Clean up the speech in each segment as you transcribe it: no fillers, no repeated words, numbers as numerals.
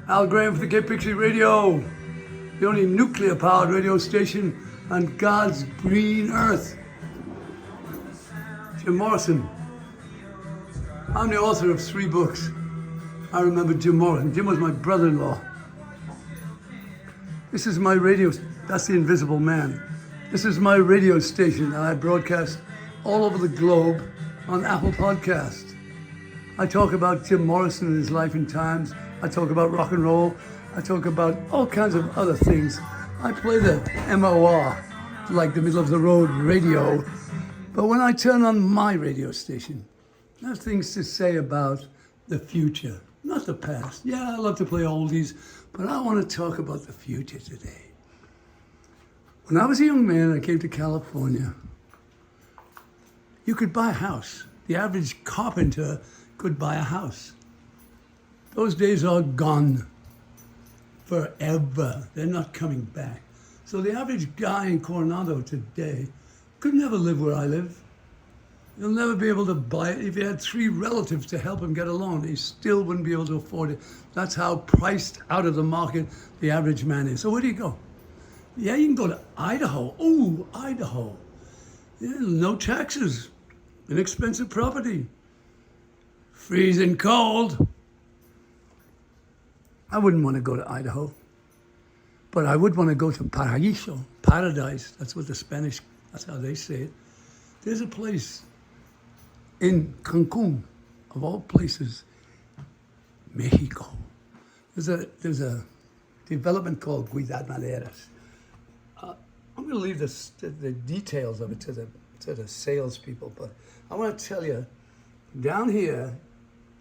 Al Graham for the Gay Pixie Radio, the only nuclear-powered radio station on God's green earth. Jim Morrison. I'm the author of 3 books. I remember Jim Morrison. Jim was my brother-in-law. This is my radio, that's the Invisible Man. This is my radio station, and I broadcast all over the globe on Apple Podcast. I talk about Jim Morrison and his life and times. I talk about rock and roll. I talk about all kinds of other things. I play the MOR, like the middle of the road radio. But when I turn on my radio station, I have things to say about the future, not the past. Yeah, I love to play oldies, but I want to talk about the future today. When I was a young man, I came to California. You could buy a house. The average carpenter could buy a house. Those days are gone forever. They're not coming back. So the average guy in Coronado today could never live where I live. He'll never be able to buy it. If he had 3 relatives to help him get a loan, he still wouldn't be able to afford it. That's how priced out of the market the average man is. So where do you go? Yeah, you can go to Idaho. Oh, Idaho. Yeah, no taxes. Inexpensive property. Freezing cold. I wouldn't want to go to Idaho, but I would want to go to Paradiso, paradise. That's what the Spanish, that's how they say it. There's a place in Cancun, of all places, Mexico. There's a development called Cuida Madera. I'm going to leave the details of it to the salespeople, but I want to tell you, down here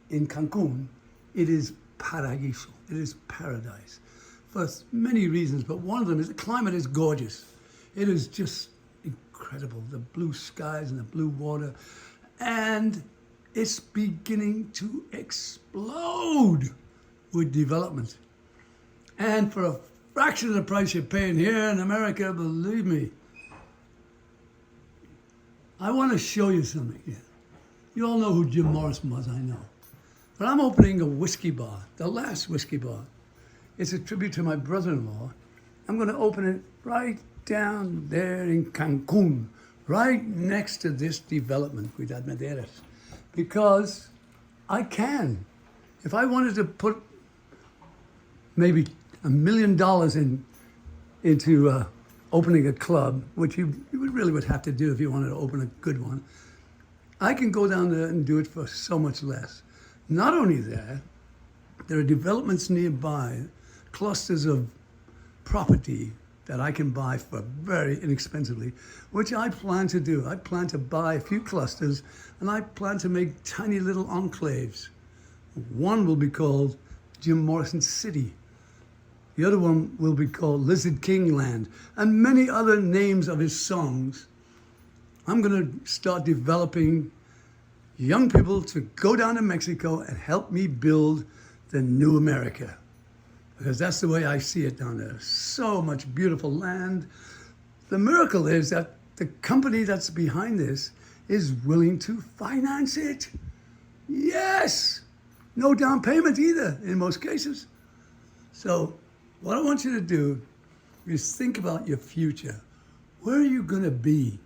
in Cancun, it is Paradiso. It is paradise for many reasons, but one of them is the climate is gorgeous. It is just incredible, the blue skies and the blue water, and it's beginning to explode with development. And for a fraction of the price you're paying here in America, believe me, I want to show you something here. You all know who Jim Morrison was, I know. But I'm opening a whiskey bar, the last whiskey bar. It's a tribute to my brother-in-law. I'm going to open it right down there in Cancun, right next to this development, Cuida Madera, because I can. If I wanted to put maybe $1 million into opening a club, which you really would have to do if you wanted to open a good one, I can go down there and do it for so much less. Not only that, there are developments nearby, clusters of property that I can buy for very inexpensively, which I plan to do. I plan to buy a few clusters, and I plan to make tiny little enclaves. One will be called Jim Morrison City. The other one will be called Lizard King Land, and many other names of his songs. I'm going to start developing young people to go down to Mexico and help me build the new America. Because that's the way I see it down there. So much beautiful land. The miracle is that the company that's behind this is willing to finance it. Yes! No down payment either, in most cases. So what I want you to do is think about your future. Where are you going to be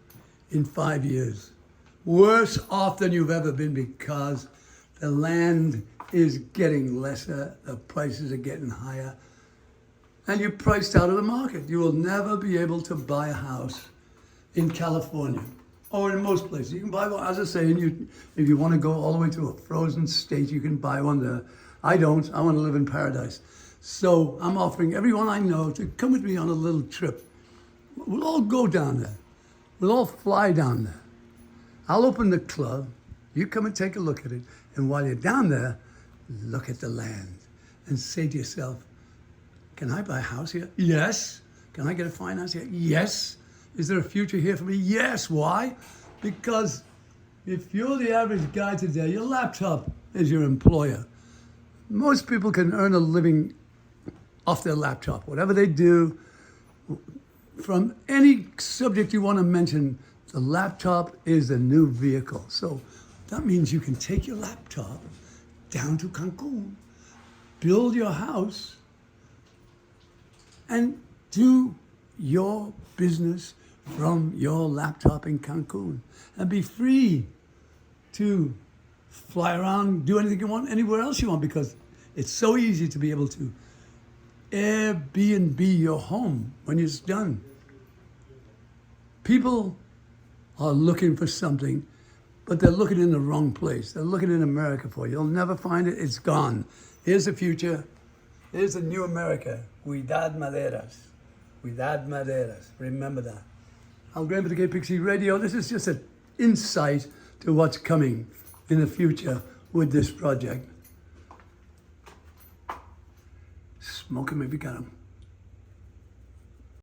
in 5 years? Worse off than you've ever been, because the land is getting lesser, the prices are getting higher, and you're priced out of the market. You will never be able to buy a house in California or in most places. You can buy one, as I say, if you want to go all the way to a frozen state, you can buy one there. I don't. I want to live in paradise. So I'm offering everyone I know to come with me on a little trip. We'll all go down there. We'll all fly down there. I'll open the club, you come and take a look at it, and while you're down there, look at the land and say to yourself, can I buy a house here? Yes. Can I get a finance here? Yes. Is there a future here for me? Yes. Why? Because if you're the average guy today, your laptop is your employer. Most people can earn a living off their laptop. Whatever they do, from any subject you want to mention, the laptop is the new vehicle. So that means you can take your laptop down to Cancun build your house and do your business from your laptop in Cancun and be free to fly around, do anything you want, anywhere else you want, because it's so easy to be able to Airbnb your home when it's done. People are looking for something, but they're looking in the wrong place. They're looking in America for you. You'll never find it. It's gone. Here's the future. Here's the new America. Cuida Maderas. Cuida Maderas. Remember that. Al Graham for the Gay Pixie Radio. This is just an insight to what's coming in the future with this project. Smoke 'em if you got 'em.